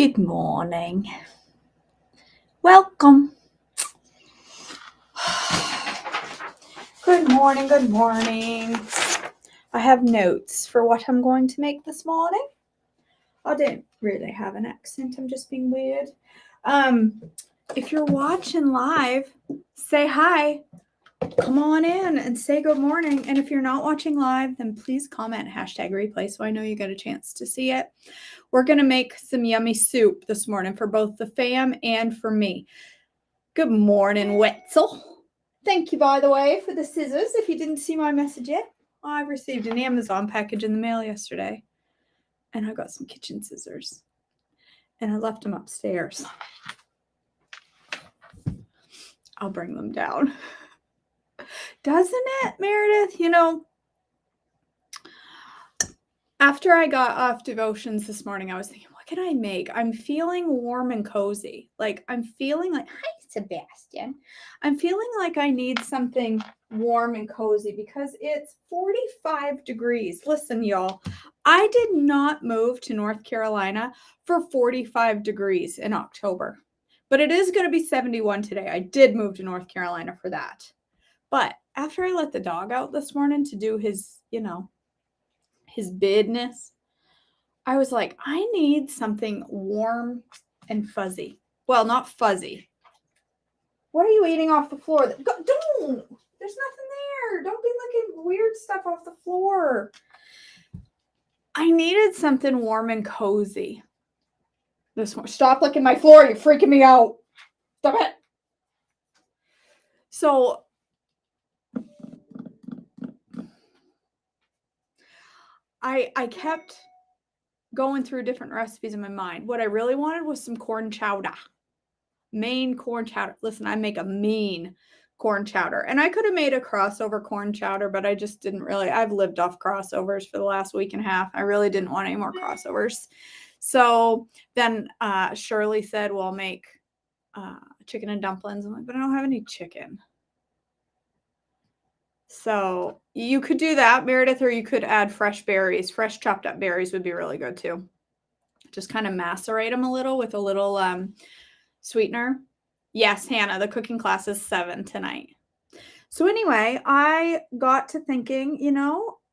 Good morning. Welcome. Good morning, good morning. I have notes for what I'm going to make this morning. I don't really have an accent, I'm just being weird. If you're watching live, say hi. Come on in and say good morning. And if you're not watching live, then please comment #replay so I know you get a chance to see it. We're going to make some yummy soup this morning for both the fam and for me. Good morning, Wetzel. Thank you, by the way, for the scissors. If you didn't see my message yet, I received an Amazon package in the mail yesterday. And I got some kitchen scissors. And I left them upstairs. I'll bring them down. Doesn't it, Meredith? You know, after I got off devotions this morning, I was thinking, what can I make? I'm feeling warm and cozy. Like, I'm feeling like, hi, Sebastian. I'm feeling like I need something warm and cozy because it's 45 degrees. Listen, y'all, I did not move to North Carolina for 45 degrees in October, but it is going to be 71 today. I did move to North Carolina for that. But after I let the dog out this morning to do his, his business, I was like, I need something warm and fuzzy. Well, not fuzzy. What are you eating off the floor? Don't. There's nothing there. Don't be looking weird stuff off the floor. I needed something warm and cozy. This one. Stop licking my floor. You're freaking me out. Stop it. So I kept going through different recipes in my mind. What I really wanted was some corn chowder. Maine corn chowder. Listen, I make a mean corn chowder. And I could have made a crossover corn chowder, but I just didn't really. I've lived off crossovers for the last week and a half. I really didn't want any more crossovers. So then Shirley said, well, I'll make chicken and dumplings. I'm like, but I don't have any chicken. So you could do that, Meredith, or you could add fresh berries. Fresh chopped up berries would be really good too. Just kind of macerate them a little with a little sweetener. Yes, Hannah, the cooking class is 7 tonight. So anyway, I got to thinking,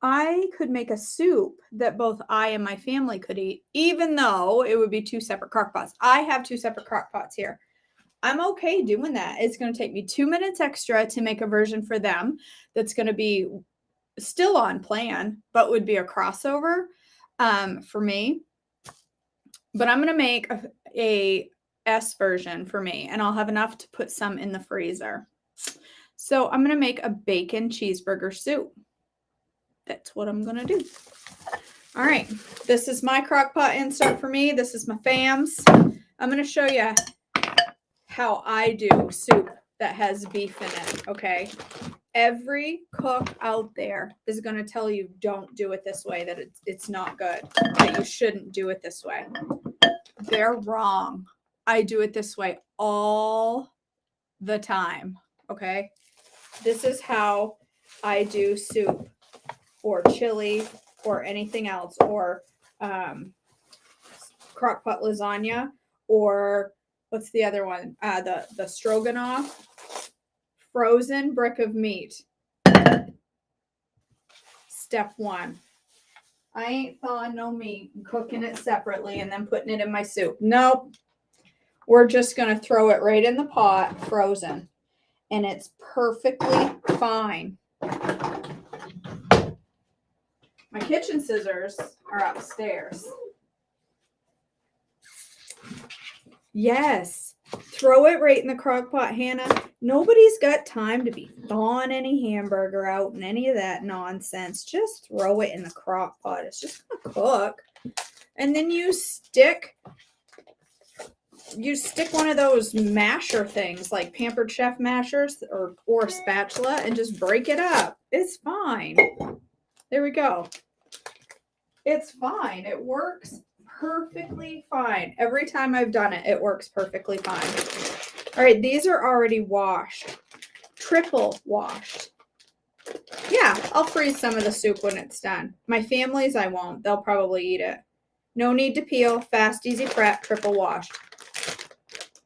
I could make a soup that both I and my family could eat, even though it would be 2 separate crock pots. I have 2 separate crock pots here. I'm okay doing that. It's going to take me 2 minutes extra to make a version for them that's going to be still on plan, but would be a crossover for me. But I'm going to make a S version for me, and I'll have enough to put some in the freezer. So I'm going to make a bacon cheeseburger soup. That's what I'm going to do. All right. This is my crock pot insert for me. This is my fam's. I'm going to show you how I do soup that has beef in it, okay? Every cook out there is going to tell you don't do it this way, that it's not good, that you shouldn't do it this way. They're wrong. I do it this way all the time, okay? This is how I do soup or chili or anything else, or crock pot lasagna, or what's the other one? The stroganoff, frozen brick of meat. Step 1. I ain't thawing no meat and cooking it separately and then putting it in my soup. Nope. We're just going to throw it right in the pot, frozen. And it's perfectly fine. My kitchen scissors are upstairs. Yes. Throw it right in the crock pot, Hannah. Nobody's got time to be thawing any hamburger out and any of that nonsense. Just throw it in the crock pot. It's just going to cook. And then you stick one of those masher things, like Pampered Chef mashers or a spatula, and just break it up. It's fine. There we go. It's fine. It works perfectly fine. Every time I've done it, it works perfectly fine. All right, these are already washed. Triple washed. Yeah, I'll freeze some of the soup when it's done. My family's, I won't. They'll probably eat it. No need to peel. Fast, easy prep, triple washed.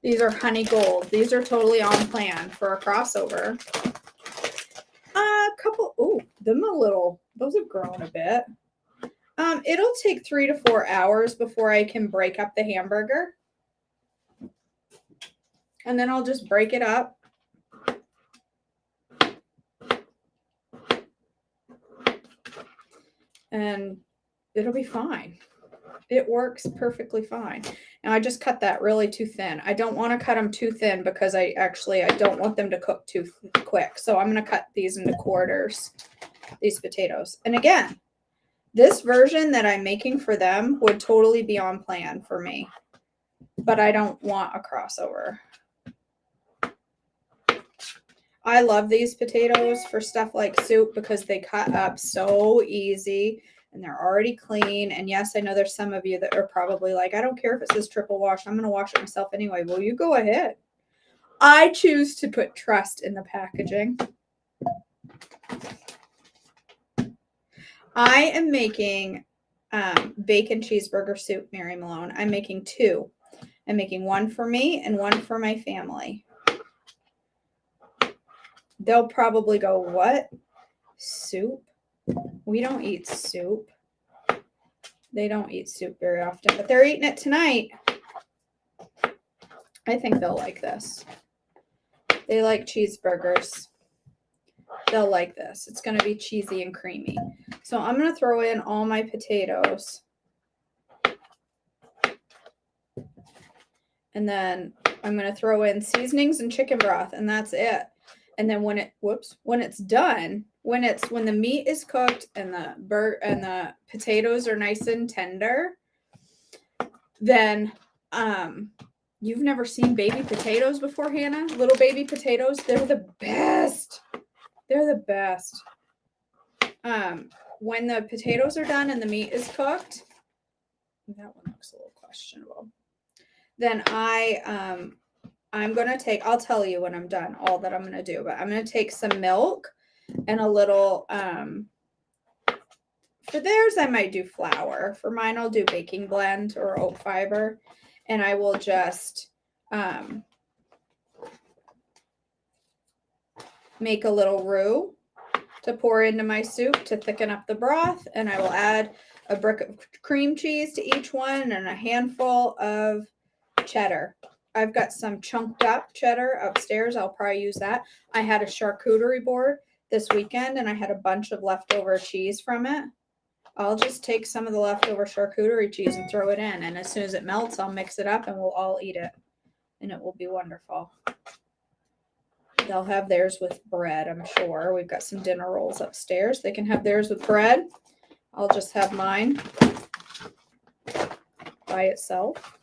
These are honey gold. These are totally on plan for a crossover. Those have grown a bit. It'll take 3 to 4 hours before I can break up the hamburger. And then I'll just break it up. And it'll be fine. It works perfectly fine. Now I just cut that really too thin. I don't want to cut them too thin because I don't want them to cook too quick. So I'm going to cut these into quarters, these potatoes. And again, this version that I'm making for them would totally be on plan for me, but I don't want a crossover. I love these potatoes for stuff like soup because they cut up so easy. And they're already clean. And yes, I know there's some of you that are probably like, I don't care if it says triple wash. I'm going to wash it myself anyway. Well, you go ahead. I choose to put trust in the packaging. I am making bacon cheeseburger soup, Mary Malone. I'm making 2. I'm making one for me and one for my family. They'll probably go, what? Soup? We don't eat soup. They don't eat soup very often, but they're eating it tonight. I think they'll like this. They like cheeseburgers. They'll like this. It's going to be cheesy and creamy. So I'm going to throw in all my potatoes. And then I'm going to throw in seasonings and chicken broth, and that's it. And then when it's done, when the meat is cooked and the potatoes are nice and tender, then you've never seen baby potatoes before, Hannah? Little baby potatoes, they're the best. They're the best. When the potatoes are done and the meat is cooked, that one looks a little questionable. Then I'm going to take, I'll tell you when I'm done all that I'm going to do, but I'm going to take some milk and a little, for theirs, I might do flour. For mine, I'll do baking blend or oat fiber. And I will just make a little roux to pour into my soup to thicken up the broth. And I will add a brick of cream cheese to each one and a handful of cheddar. I've got some chunked up cheddar upstairs. I'll probably use that. I had a charcuterie board this weekend and I had a bunch of leftover cheese from it. I'll just take some of the leftover charcuterie cheese and throw it in. And as soon as it melts, I'll mix it up and we'll all eat it. And it will be wonderful. They'll have theirs with bread, I'm sure. We've got some dinner rolls upstairs. They can have theirs with bread. I'll just have mine by itself.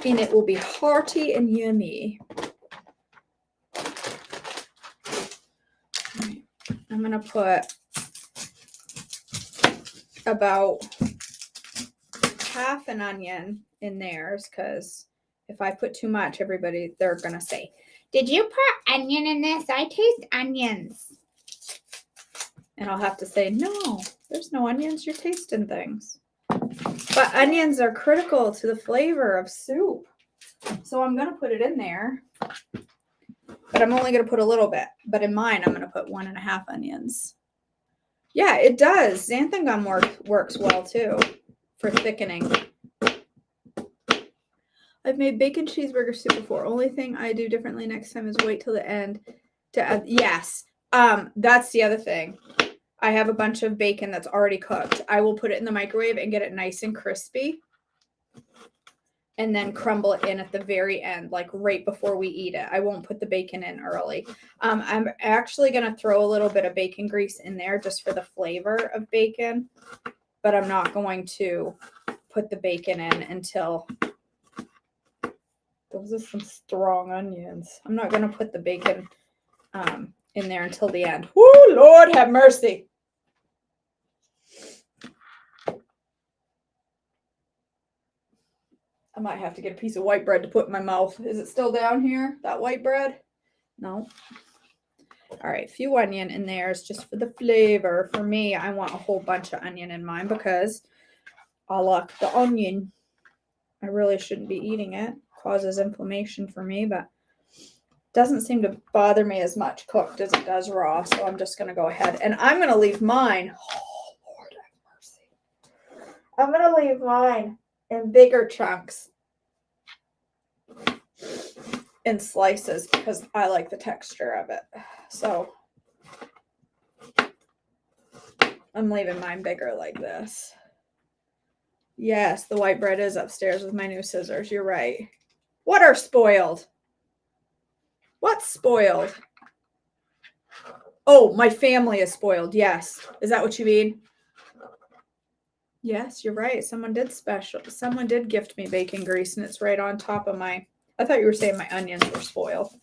And it will be hearty and yummy. Right. I'm going to put about half an onion in theirs because if I put too much, they're going to say, did you put onion in this? I taste onions. And I'll have to say, no, there's no onions. You're tasting things. But onions are critical to the flavor of soup. So I'm going to put it in there. But I'm only going to put a little bit. But in mine, I'm going to put 1.5 onions. Yeah, it does. Xanthan gum works well, too, for thickening. I've made bacon cheeseburger soup before. Only thing I do differently next time is wait till the end to add. Yes, that's the other thing. I have a bunch of bacon that's already cooked. I will put it in the microwave and get it nice and crispy. And then crumble it in at the very end, like right before we eat it. I won't put the bacon in early. I'm actually going to throw a little bit of bacon grease in there just for the flavor of bacon. But I'm not going to put the bacon in until... Those are some strong onions. I'm not going to put the bacon in there until the end. Woo, Lord have mercy. I might have to get a piece of white bread to put in my mouth. Is it still down here, that white bread? No. All right, a few onion in there is just for the flavor. For me, I want a whole bunch of onion in mine because I like the onion. I really shouldn't be eating it. Causes inflammation for me, but doesn't seem to bother me as much cooked as it does raw. So I'm just going to go ahead and I'm going to leave mine. Oh, Lord have mercy. I'm going to leave mine in bigger chunks in slices because I like the texture of it. So I'm leaving mine bigger like this. Yes, the white bread is upstairs with my new scissors. You're right. What are spoiled? What's spoiled? Oh, my family is spoiled. Yes. Is that what you mean? Yes, you're right. Someone did gift me bacon grease and it's right on top of I thought you were saying my onions were spoiled.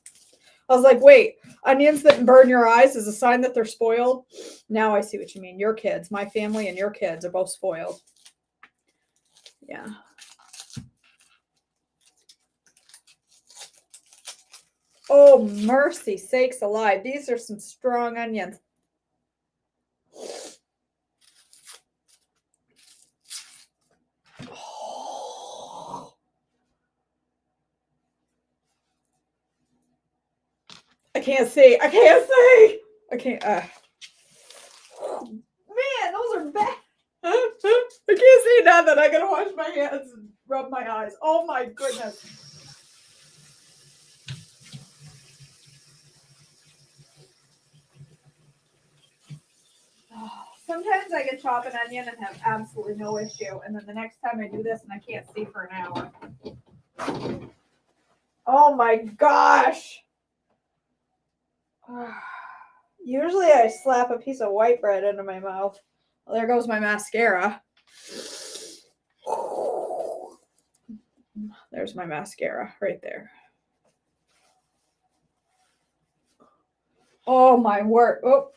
I was like, wait, onions that burn your eyes is a sign that they're spoiled? Now I see what you mean. Your kids, my family and your kids are both spoiled. Yeah. Oh, mercy sakes alive. These are some strong onions. I can't see. I can't see. I can't. Man, those are bad. I can't see nothing. I gotta wash my hands and rub my eyes. Oh my goodness. Sometimes I can chop an onion and have absolutely no issue. And then the next time I do this and I can't see for an hour. Oh my gosh. Usually I slap a piece of white bread into my mouth. Well, there goes my mascara. There's my mascara right there. Oh my word. Oh.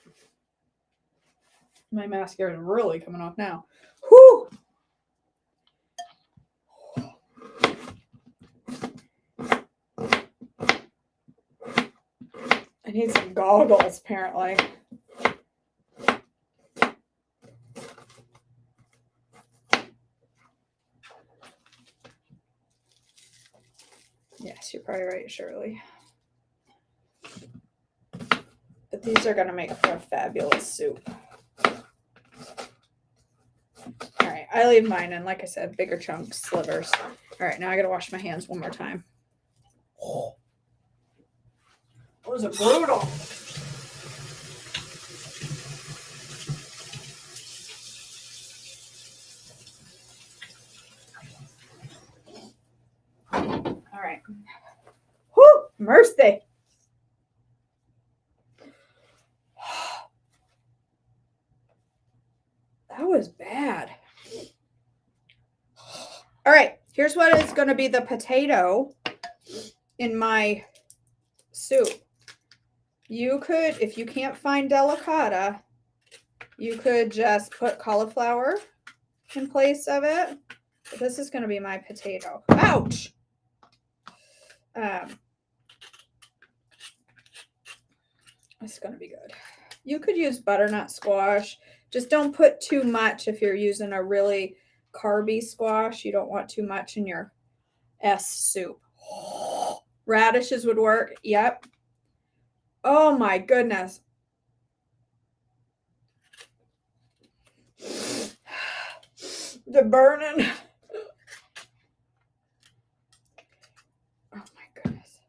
My mascara is really coming off now. Whew. I need some goggles, apparently. Yes, you're probably right, Shirley. But these are going to make for a fabulous soup. All right, I leave mine in, like I said, bigger chunks, slivers. All right, now I got to wash my hands one more time. Oh, those are brutal. All right. Whew, mercy. That was bad. All right, here's what is going to be the potato in my soup. You could, if you can't find delicata, you could just put cauliflower in place of it. But this is going to be my potato. Ouch! It's going to be good. You could use butternut squash. Just don't put too much if you're using a really carby squash. You don't want too much in your S soup. Radishes would work. Yep. Oh my goodness. The burning. Oh my goodness.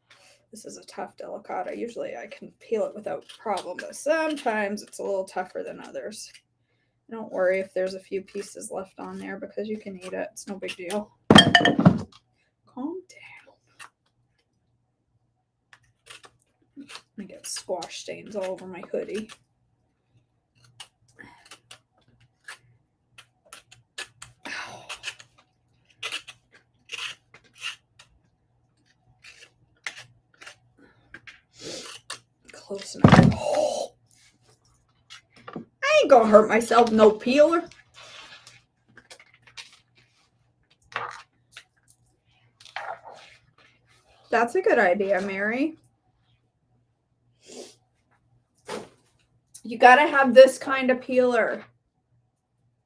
This is a tough delicata. Usually I can peel it without problem, but sometimes it's a little tougher than others. Don't worry if there's a few pieces left on there because you can eat it. It's no big deal. Calm down. I get squash stains all over my hoodie. Close enough. Oh. I ain't gonna hurt myself, no peeler. That's a good idea, Mary. You got to have this kind of peeler.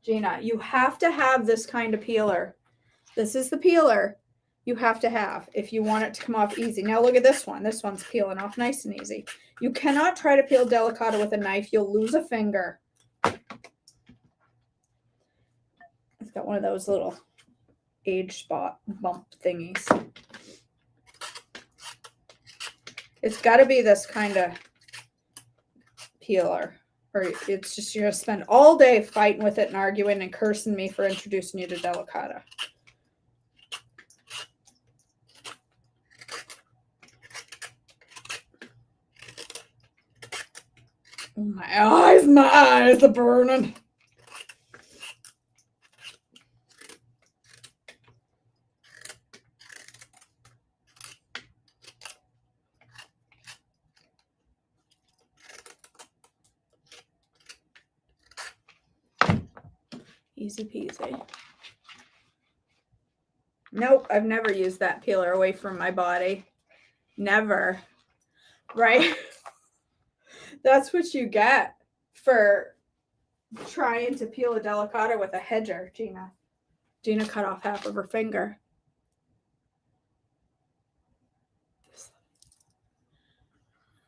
Gina, you have to have this kind of peeler. This is the peeler you have to have if you want it to come off easy. Now look at this one. This one's peeling off nice and easy. You cannot try to peel delicata with a knife. You'll lose a finger. It's got one of those little age spot bump thingies. It's got to be this kind of peeler. Or it's just you're going to spend all day fighting with it and arguing and cursing me for introducing you to delicata. My eyes are burning. Easy peasy. Nope, I've never used that peeler away from my body. Never. Right? That's what you get for trying to peel a delicata with a hedger, Gina. Gina cut off half of her finger.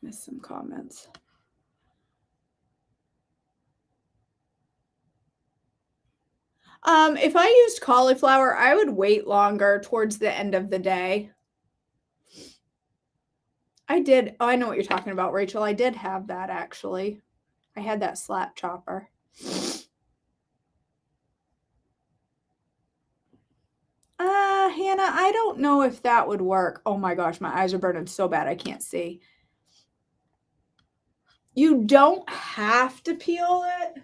Missed some comments. If I used cauliflower, I would wait longer towards the end of the day. I did. Oh, I know what you're talking about, Rachel. I did have that, actually. I had that slap chopper. Hannah, I don't know if that would work. Oh my gosh, my eyes are burning so bad I can't see. You don't have to peel it.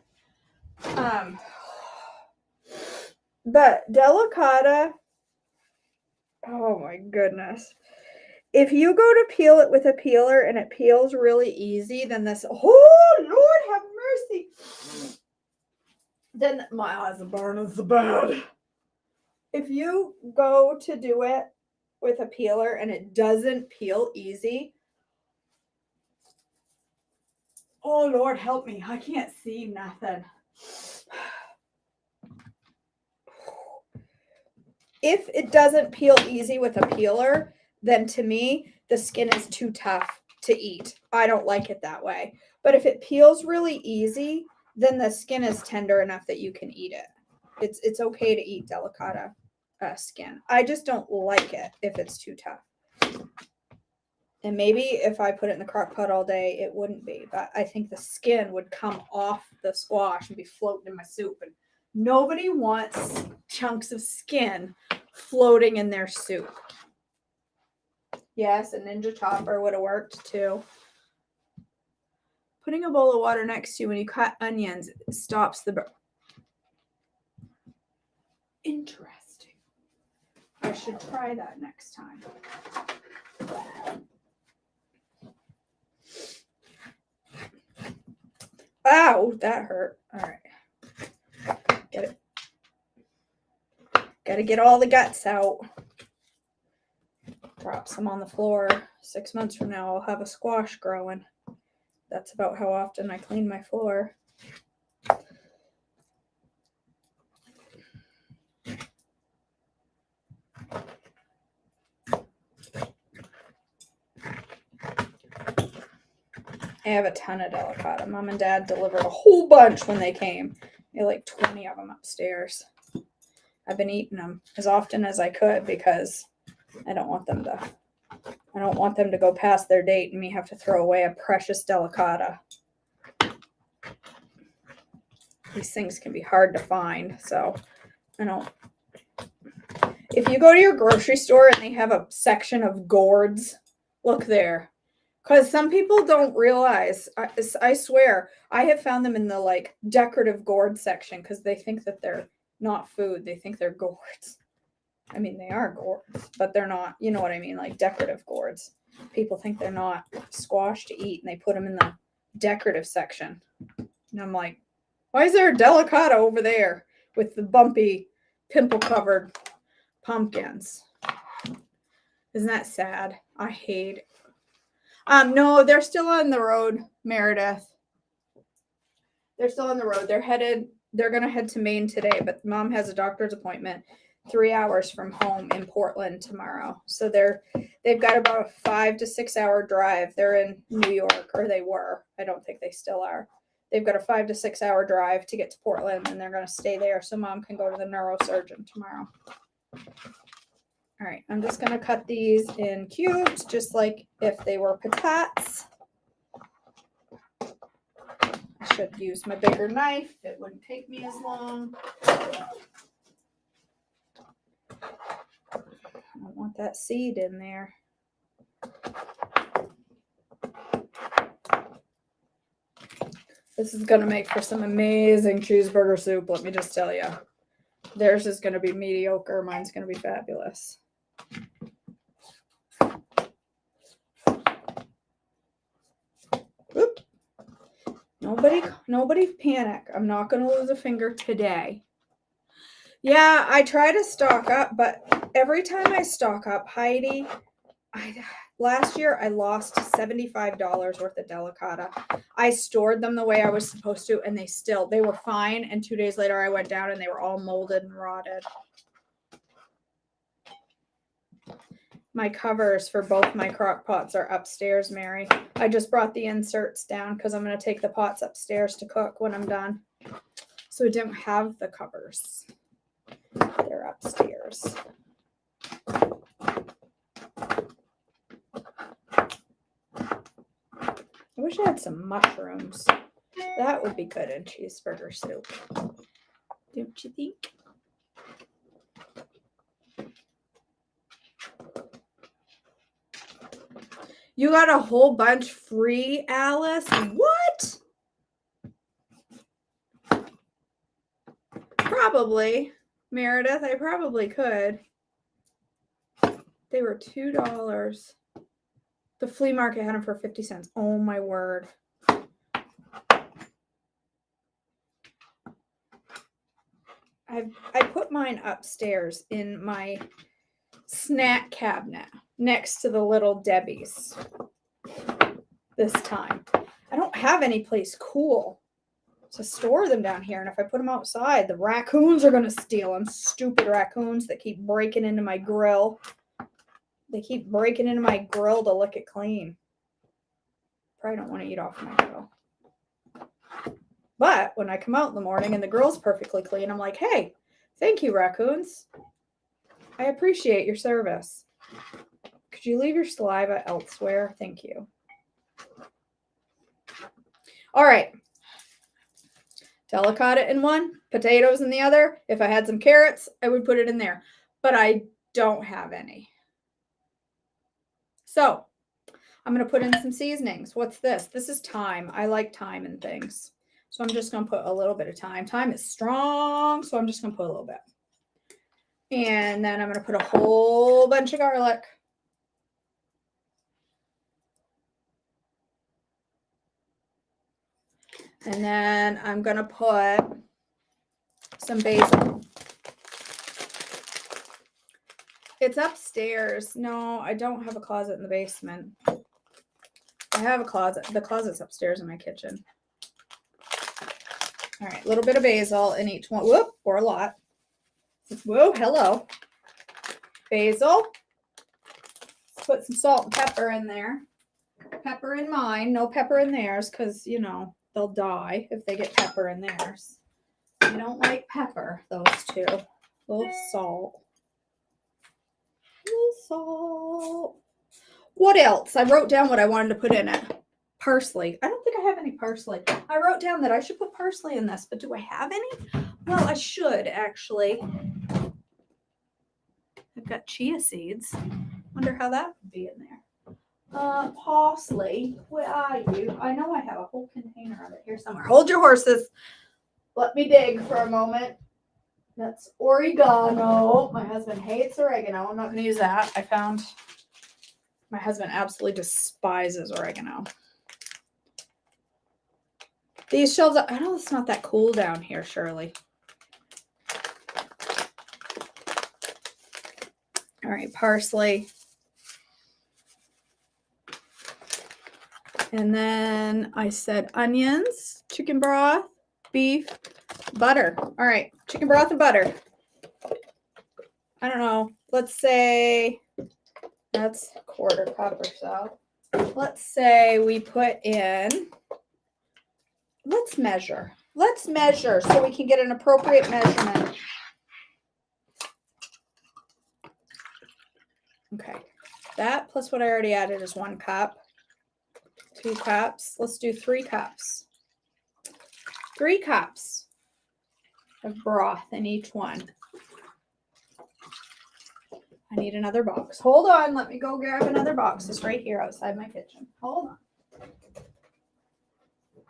But delicata, oh my goodness. If you go to peel it with a peeler and it peels really easy, then this, oh Lord have mercy. Then my eyes are burning so bad. If you go to do it with a peeler and it doesn't peel easy, oh Lord help me, I can't see nothing. If it doesn't peel easy with a peeler, then to me, the skin is too tough to eat. I don't like it that way. But if it peels really easy, then the skin is tender enough that you can eat it. It's okay to eat delicata skin. I just don't like it if it's too tough. And maybe if I put it in the crock pot all day, it wouldn't be. But I think the skin would come off the squash and be floating in my soup. And nobody wants chunks of skin floating in their soup. Yes, a Ninja Chopper would have worked too. Putting a bowl of water next to you when you cut onions stops the burn. Interesting. I should try that next time. Ow, that hurt. All right. Get it. Got to get all the guts out. Drop some on the floor. 6 months from now, I'll have a squash growing. That's about how often I clean my floor. I have a ton of delicata. Mom and Dad delivered a whole bunch when they came. They had like 20 of them upstairs. I've been eating them as often as I could because I don't want them to go past their date and me have to throw away a precious delicata. These things can be hard to find, so I don't. If you go to your grocery store and they have a section of gourds, look there. Because some people don't realize, I swear, I have found them in the like decorative gourd section because they think that they're not food. They think they're gourds. I mean, they are gourds, but they're not, you know what I mean? Like decorative gourds. People think they're not squash to eat and they put them in the decorative section. And I'm like, why is there a delicata over there with the bumpy, pimple-covered pumpkins? Isn't that sad? I hate it. No, they're still on the road, Meredith. They're still on the road. They're going to head to Maine today, but mom has a doctor's appointment 3 hours from home in Portland tomorrow. So they've got about a 5 to 6 hour drive. They're in New York, or they were. I don't think they still are. They've got a 5 to 6 hour drive to get to Portland, and they're going to stay there so mom can go to the neurosurgeon tomorrow. All right, I'm just going to cut these in cubes, just like if they were patates. I should use my bigger knife. It wouldn't take me as long. I don't want that seed in there. This is going to make for some amazing cheeseburger soup, let me just tell you. Theirs is going to be mediocre. Mine's going to be fabulous. Oop. Nobody panic. I'm not going to lose a finger today. Yeah, I try to stock up, but every time I stock up, Heidi, last year I lost $75 worth of delicata. I stored them the way I was supposed to, and they were fine. And 2 days later I went down and they were all molded and rotted. My covers for both my crock pots are upstairs, Mary. I just brought the inserts down because I'm going to take the pots upstairs to cook when I'm done. So I don't have the covers. They're upstairs. I wish I had some mushrooms. That would be good in cheeseburger soup. Don't you think? You got a whole bunch free, Alice? What? Probably. Meredith, I probably could. They were $2. The flea market had them for 50 cents. Oh my word. I put mine upstairs in my snack cabinet next to the Little Debbie's this time. I don't have any place cool to store them down here, and if I put them outside, the raccoons are going to steal them. Stupid raccoons that keep breaking into my grill. They keep breaking into my grill to lick it clean. Probably don't want to eat off my grill. But when I come out in the morning and the grill's perfectly clean, I'm like, hey, thank you, raccoons. I appreciate your service. Could you leave your saliva elsewhere? Thank you. All right. Delicata in one, potatoes in the other. If I had some carrots, I would put it in there. But I don't have any. So I'm going to put in some seasonings. What's this? This is thyme. I like thyme in things. So I'm just going to put a little bit of thyme. Thyme is strong, so I'm just going to put a little bit. And then I'm going to put a whole bunch of garlic. And then I'm going to put some basil. It's upstairs. No, I don't have a closet in the basement. I have a closet. The closet's upstairs in my kitchen. All right, a little bit of basil in each one. Whoop, or a lot. Whoa, hello. Basil. Let's put some salt and pepper in there. Pepper in mine. No pepper in theirs because, you know, they'll die if they get pepper in theirs. I don't like pepper, those two. A little salt. A little salt. What else? I wrote down what I wanted to put in it. Parsley. I don't think I have any parsley. I wrote down that I should put parsley in this, but do I have any? Well, I should actually. I've got chia seeds. Wonder how that would be in there. Parsley. Where are you? I know I have a whole container of it here somewhere. Hold your horses. Let me dig for a moment. That's oregano. My husband hates oregano. I'm not going to use that. I found my husband absolutely despises oregano. These shelves, I know it's not that cool down here, Shirley. All right, parsley. And then I said onions, chicken broth, beef, butter. All right, chicken broth and butter. I don't know. Let's say that's a quarter cup or so. Let's say we put in, let's measure so we can get an appropriate measurement. Okay, that plus what I already added is 1 cup, 2 cups. Let's do 3 cups. 3 cups of broth in each one. I need another box. Hold on, let me go grab another box. It's right here outside my kitchen. Hold on.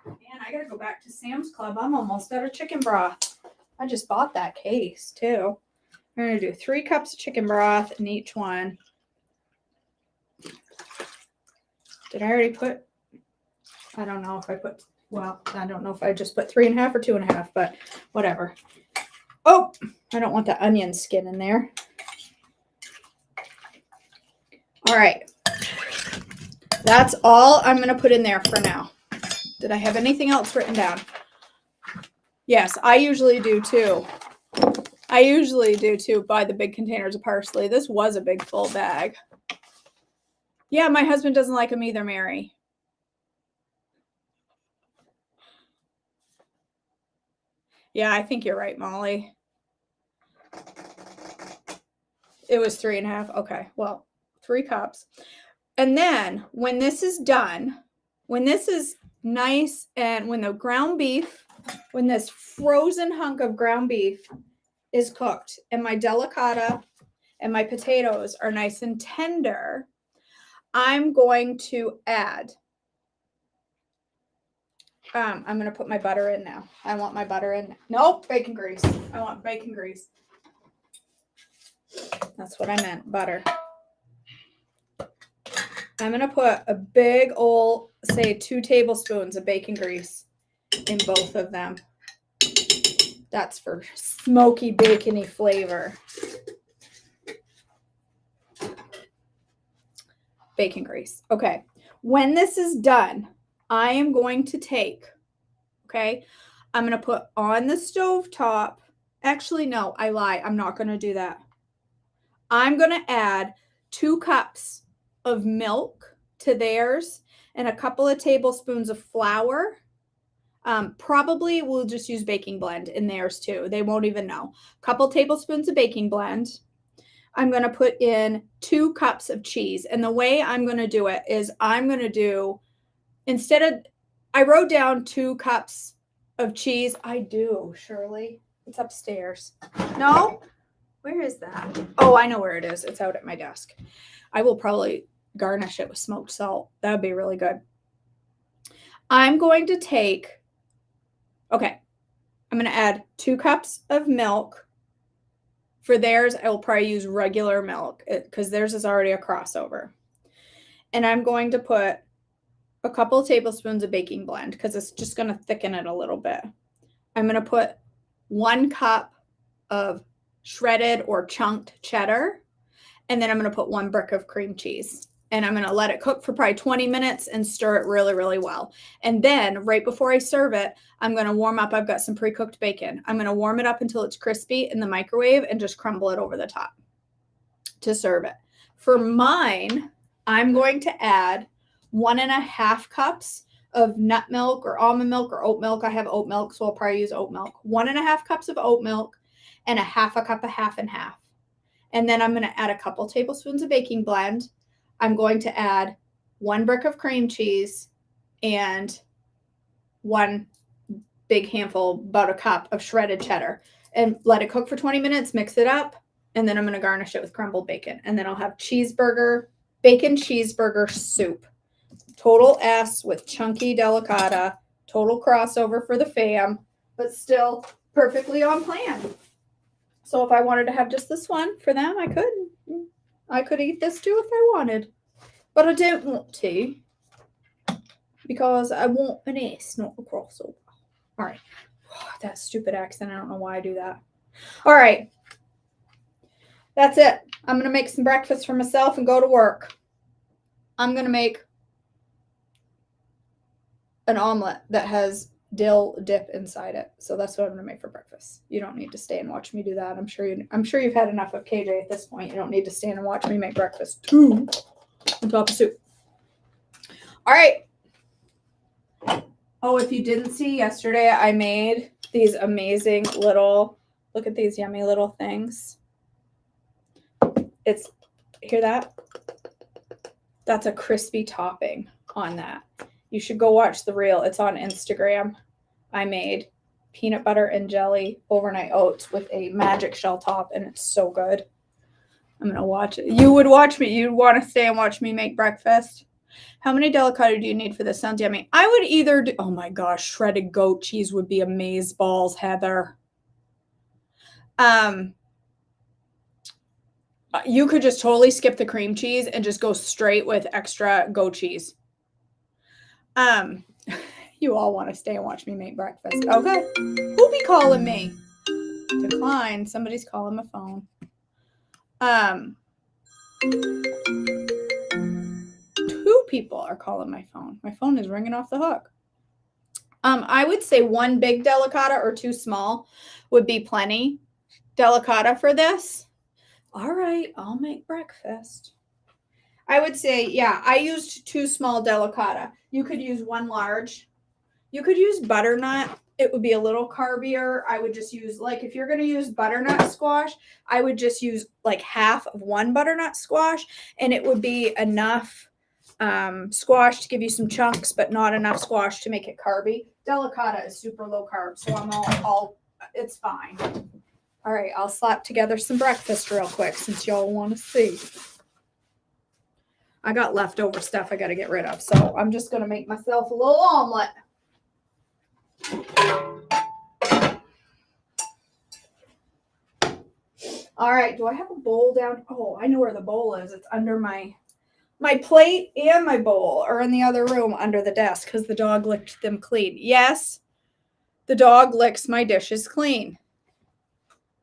Man, I gotta go back to Sam's Club. I'm almost out of chicken broth. I just bought that case too. I'm gonna do 3 cups of chicken broth in each one. Did I already put? I don't know if I put. Well, I don't know if I just put 3.5 or 2.5, but whatever. Oh, I don't want the onion skin in there. All right. That's all I'm going to put in there for now. Did I have anything else written down? Yes, I usually do too. I usually do too, buy the big containers of parsley. This was a big full bag. Yeah, my husband doesn't like them either, Mary. Yeah, I think you're right, Molly. It was 3.5. Okay, well, 3 cups. And then when this is done, when this is nice and when the ground beef, when this frozen hunk of ground beef is cooked and my delicata and my potatoes are nice and tender, I'm going to add, I'm going to put my butter in now. I want my butter in. Nope, bacon grease. I want bacon grease. That's what I meant, butter. I'm going to put a big old, say 2 tablespoons of bacon grease in both of them. That's for smoky, bacony flavor. Bacon grease. Okay. When this is done, I am going to take, okay, I'm going to put on the stove top. Actually, no, I lie. I'm not going to do that. I'm going to add 2 cups of milk to theirs and a couple of tablespoons of flour. Probably we'll just use baking blend in theirs too. They won't even know. A couple tablespoons of baking blend. I'm going to put in 2 cups of cheese. And the way I'm going to do it is I'm going to do, instead of, I wrote down 2 cups of cheese. I do, Shirley. It's upstairs. No? Where is that? Oh, I know where it is. It's out at my desk. I will probably garnish it with smoked salt. That would be really good. I'm going to take, okay, I'm going to add 2 cups of milk. For theirs, I will probably use regular milk because theirs is already a crossover. And I'm going to put a couple of tablespoons of baking blend because it's just going to thicken it a little bit. I'm going to put 1 cup of shredded or chunked cheddar. And then I'm going to put 1 brick of cream cheese. And I'm going to let it cook for probably 20 minutes and stir it really, really well. And then right before I serve it, I'm going to warm up. I've got some pre-cooked bacon. I'm going to warm it up until it's crispy in the microwave and just crumble it over the top to serve it. For mine, I'm going to add 1.5 cups of nut milk or almond milk or oat milk. I have oat milk, so I'll probably use oat milk. 1.5 cups of oat milk and 1/2 cup of half and half. And then I'm going to add a couple tablespoons of baking blend. I'm going to add 1 brick of cream cheese and 1 big handful, about a cup of shredded cheddar, and let it cook for 20 minutes, mix it up, and then I'm going to garnish it with crumbled bacon. And then I'll have bacon cheeseburger soup. Total S with chunky delicata, total crossover for the fam, but still perfectly on plan. So if I wanted to have just this one for them, I could. I could eat this too if I wanted, but I don't want to because I want an S, not a crossover. All right. Oh, that stupid accent. I don't know why I do that. All right. That's it. I'm going to make some breakfast for myself and go to work. I'm going to make an omelet that has dill dip inside it. So that's what I'm gonna make for breakfast. You don't need to stay and watch me do that. I'm sure you've had enough of KJ at this point. You don't need to stand and watch me make breakfast too on top of soup. All right. Oh, if you didn't see yesterday, I made these amazing little, look at these yummy little things. Hear that? That's a crispy topping on that. You should go watch the reel. It's on Instagram. I made peanut butter and jelly overnight oats with a magic shell top, and it's so good. I'm going to watch it. You would watch me. You'd want to stay and watch me make breakfast. How many delicata do you need for this? Sounds yummy. I would either do, oh my gosh, shredded goat cheese would be amazeballs, Heather. You could just totally skip the cream cheese and just go straight with extra goat cheese. You all want to stay and watch me make breakfast. Okay. Who be calling me? Decline. Somebody's calling my phone. Two people are calling my phone. My phone is ringing off the hook. I would say one big delicata or two small would be plenty delicata for this. All right, I'll make breakfast. I would say, yeah, I used two small delicata. You could use one large. You could use butternut. It would be a little carbier. I would just use, like, if you're going to use butternut squash, I would just use like half of one butternut squash, and it would be enough squash to give you some chunks, but not enough squash to make it carby. Delicata is super low carb, so I'm all it's fine. All right, I'll slap together some breakfast real quick since y'all want to see. I got leftover stuff I got to get rid of, so I'm just going to make myself a little omelet. All right, do I have a bowl down? Oh, I know where the bowl is. It's under my plate and my bowl are in the other room under the desk because the dog licked them clean. Yes, the dog licks my dishes clean.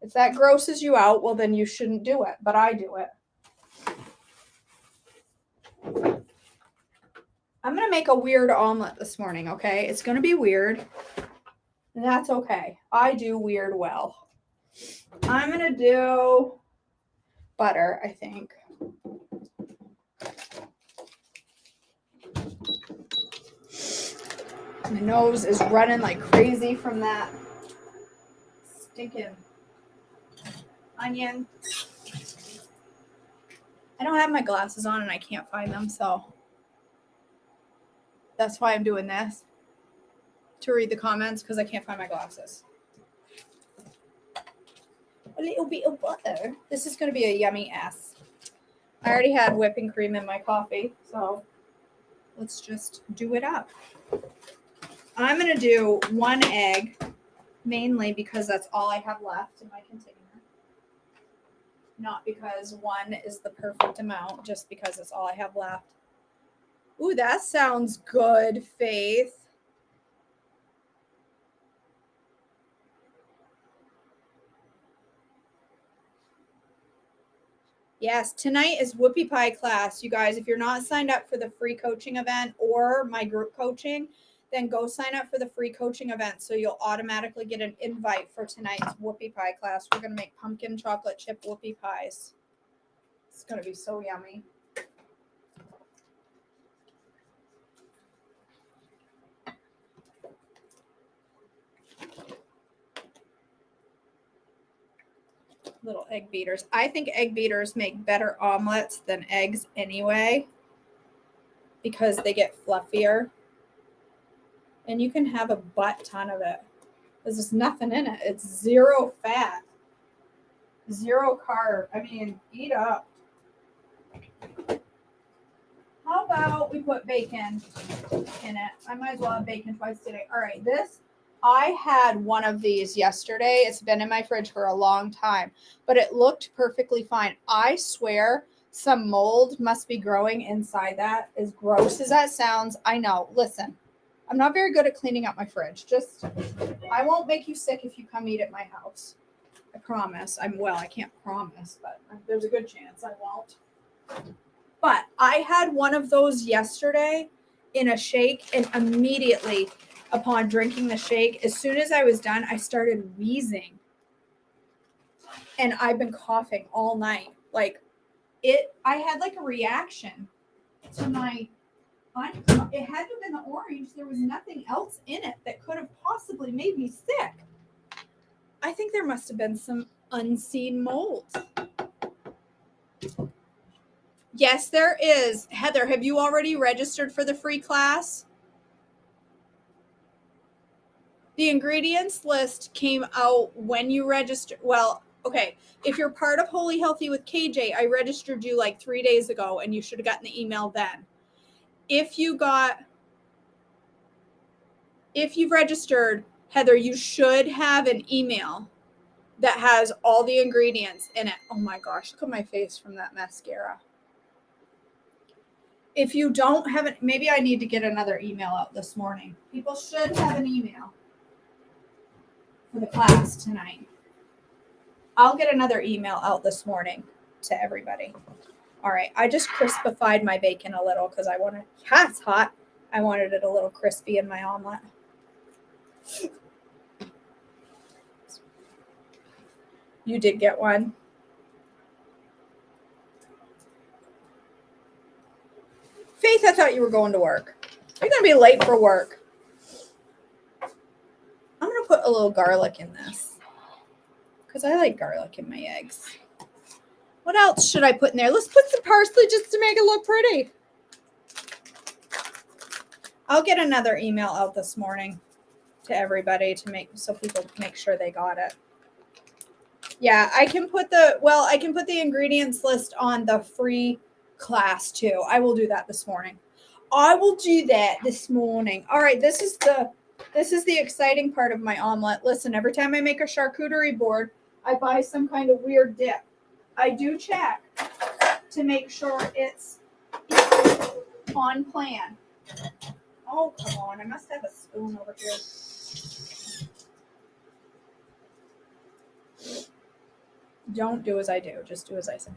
If that grosses you out, well, then you shouldn't do it, but I do it. I'm going to make a weird omelet this morning, okay? It's going to be weird, and that's okay. I do weird well. I'm going to do butter, I think. My nose is running like crazy from that stinking onion. I don't have my glasses on and I can't find them, so that's why I'm doing this, to read the comments, because I can't find my glasses. A little bit of butter. This is going to be a yummy ass. I already had whipping cream in my coffee, so let's just do it up. I'm going to do one egg, mainly because that's all I have left in my container. Not because one is the perfect amount, just because it's all I have left. Ooh, that sounds good, Faith. Yes, tonight is Whoopie Pie class. You guys, if you're not signed up for the free coaching event or my group coaching, then go sign up for the free coaching event so you'll automatically get an invite for tonight's Whoopie Pie class. We're going to make pumpkin chocolate chip Whoopie Pies. It's going to be so yummy. Little egg beaters. I think egg beaters make better omelets than eggs anyway because they get fluffier. And you can have a butt ton of it. There's just nothing in it. It's zero fat, zero carb. I mean, eat up. How about we put bacon in it? I might as well have bacon twice today. All right, I had one of these yesterday. It's been in my fridge for a long time, but it looked perfectly fine. I swear some mold must be growing inside that. As gross as that sounds, I know. Listen, I'm not very good at cleaning up my fridge. I won't make you sick if you come eat at my house. I promise. I can't promise, but there's a good chance I won't. But I had one of those yesterday, in a shake, and immediately upon drinking the shake, as soon as I was done, I started wheezing. And I've been coughing all night. Like I had like a reaction to my, it had to have been the orange. There was nothing else in it that could have possibly made me sick. I think there must have been some unseen mold. Yes, there is. Heather, have you already registered for the free class? The ingredients list came out when you registered. Well, okay. If you're part of Wholly Healthy with KJ, I registered you like 3 days ago and you should have gotten the email then. If you've registered, Heather, you should have an email that has all the ingredients in it. Oh my gosh, look at my face from that mascara. If you don't have it, maybe I need to get another email out this morning. People should have an email for the class tonight. I'll get another email out this morning to everybody. All right, I just crispified my bacon a little because I wanted, it's hot. I wanted it a little crispy in my omelet. You did get one. Faith, I thought you were going to work. You're going to be late for work. I'm going to put a little garlic in this because I like garlic in my eggs. What else should I put in there? Let's put some parsley just to make it look pretty. I'll get another email out this morning to everybody so people make sure they got it. Yeah, I can put the ingredients list on the free class too. I will do that this morning. All right, this is the exciting part of my omelet. Listen, every time I make a charcuterie board, I buy some kind of weird dip. I do check to make sure it's on plan. Oh, come on. I must have a spoon over here. Don't do as I do. Just do as I say.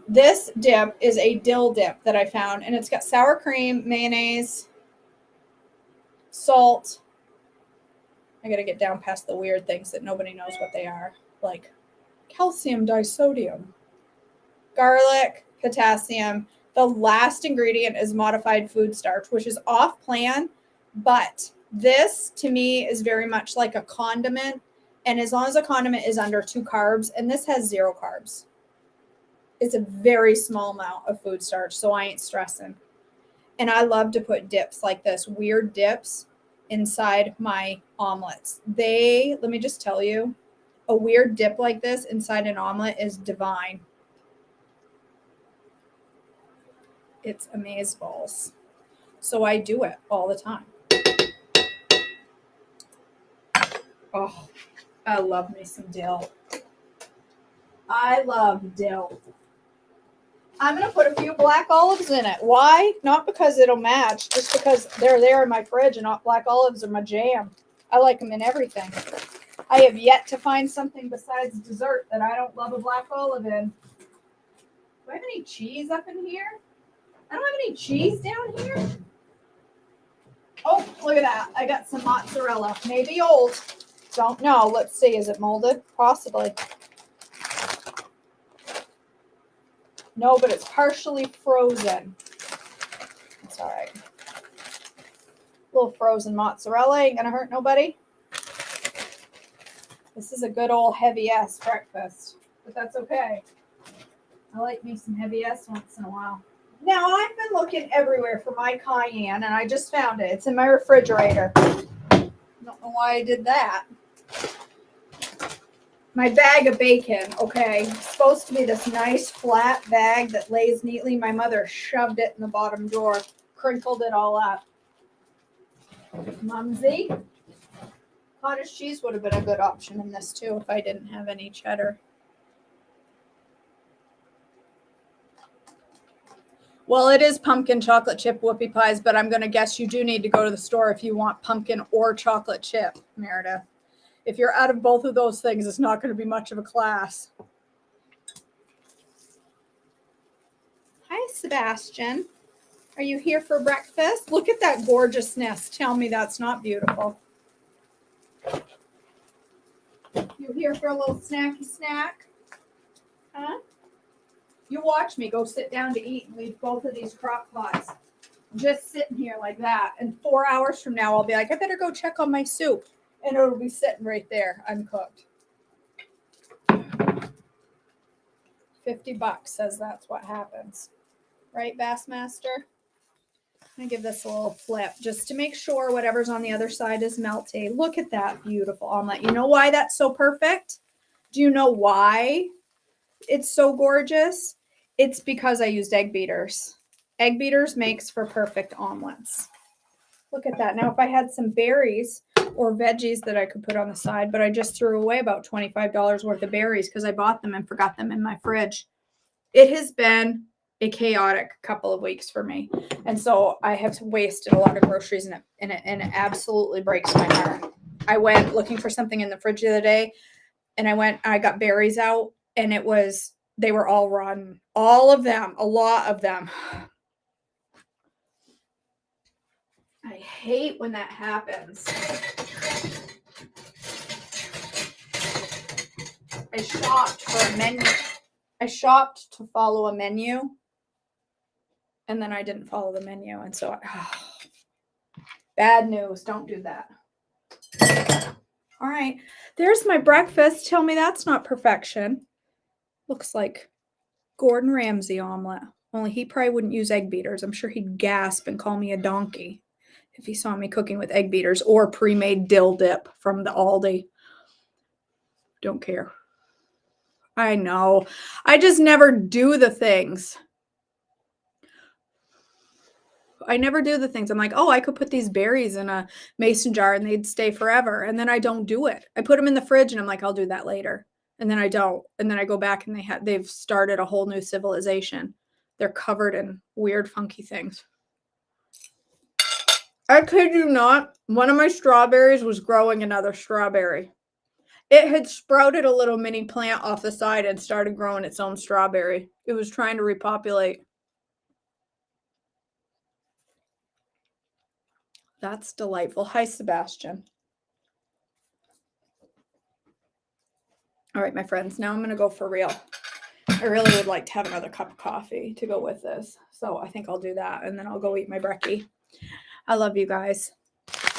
This dip is a dill dip that I found, and it's got sour cream, mayonnaise, salt. I got to get down past the weird things that nobody knows what they are, like calcium disodium, garlic, potassium. The last ingredient is modified food starch, which is off plan, but this to me is very much like a condiment. And as long as a condiment is under 2 carbs, and this has 0 carbs, it's a very small amount of food starch, so I ain't stressing. And I love to put dips like this, weird dips, inside my omelets. Let me just tell you, a weird dip like this inside an omelet is divine. It's amazeballs. So I do it all the time. Oh, I love me some dill. I love dill. I'm going to put a few black olives in it. Why? Not because it'll match, just because they're there in my fridge and black olives are my jam. I like them in everything. I have yet to find something besides dessert that I don't love a black olive in. Do I have any cheese up in here? I don't have any cheese down here. Oh, look at that. I got some mozzarella. Maybe old. Don't know. Let's see. Is it molded? Possibly. No, but it's partially frozen. It's all right. A little frozen mozzarella ain't gonna hurt nobody. This is a good old heavy-ass breakfast, but that's okay. I like me some heavy-ass once in a while. Now, I've been looking everywhere for my cayenne, and I just found it. It's in my refrigerator. I don't know why I did that. My bag of bacon, okay, it's supposed to be this nice flat bag that lays neatly. My mother shoved it in the bottom drawer, crinkled it all up. Mumsy. Cottage cheese would have been a good option in this too if I didn't have any cheddar. Well, it is pumpkin chocolate chip whoopie pies, but I'm going to guess you do need to go to the store if you want pumpkin or chocolate chip, Meredith. If you're out of both of those things, it's not going to be much of a class. Hi, Sebastian. Are you here for breakfast? Look at that gorgeousness. Tell me that's not beautiful. You here for a little snacky snack? Huh? You watch me go sit down to eat and leave both of these crock pots just sitting here like that. And 4 hours from now, I'll be like, I better go check on my soup. And it'll be sitting right there, uncooked. $50 says that's what happens. Right, Bassmaster? I'm going to give this a little flip just to make sure whatever's on the other side is melty. Look at that beautiful omelet. You know why that's so perfect? Do you know why it's so gorgeous? It's because I used egg beaters. Egg beaters makes for perfect omelets. Look at that. Now, if I had some berries or veggies that I could put on the side, but I just threw away about $25 worth of berries because I bought them and forgot them in my fridge. It has been a chaotic couple of weeks for me. And so I have wasted a lot of groceries and it absolutely breaks my heart. I went looking for something in the fridge the other day and I got berries out and they were all rotten. All of them, a lot of them. I hate when that happens. I shopped for a menu. I shopped to follow a menu. And then I didn't follow the menu. And so, bad news. Don't do that. All right. There's my breakfast. Tell me that's not perfection. Looks like Gordon Ramsay omelet. Only he probably wouldn't use egg beaters. I'm sure he'd gasp and call me a donkey if he saw me cooking with egg beaters or pre-made dill dip from the Aldi. Don't care. I know. I just never do the things. I never do the things. I'm like, oh, I could put these berries in a mason jar and they'd stay forever. And then I don't do it. I put them in the fridge and I'm like, I'll do that later. And then I don't. And then I go back and they've started a whole new civilization. They're covered in weird, funky things. I kid you not. One of my strawberries was growing another strawberry. It had sprouted a little mini plant off the side and started growing its own strawberry. It was trying to repopulate. That's delightful. Hi, Sebastian. All right, my friends, now I'm going to go for real. I really would like to have another cup of coffee to go with this. So I think I'll do that, and then I'll go eat my brekkie. I love you guys.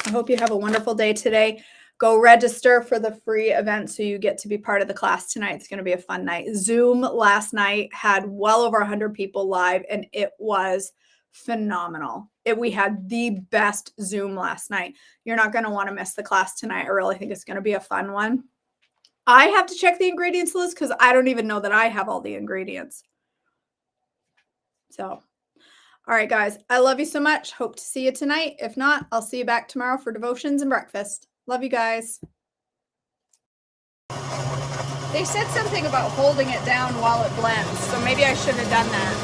I hope you have a wonderful day today. Go register for the free event so you get to be part of the class tonight. It's going to be a fun night. Zoom last night had well over 100 people live, and it was phenomenal. We had the best Zoom last night. You're not going to want to miss the class tonight. I really think it's going to be a fun one. I have to check the ingredients list because I don't even know that I have all the ingredients. So, all right, guys, I love you so much. Hope to see you tonight. If not, I'll see you back tomorrow for devotions and breakfast. Love you guys. They said something about holding it down while it blends, so maybe I should have done that.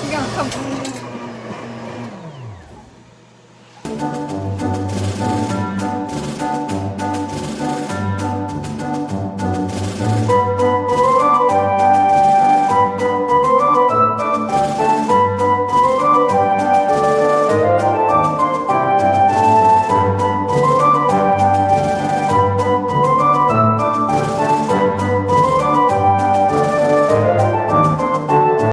You're gonna come.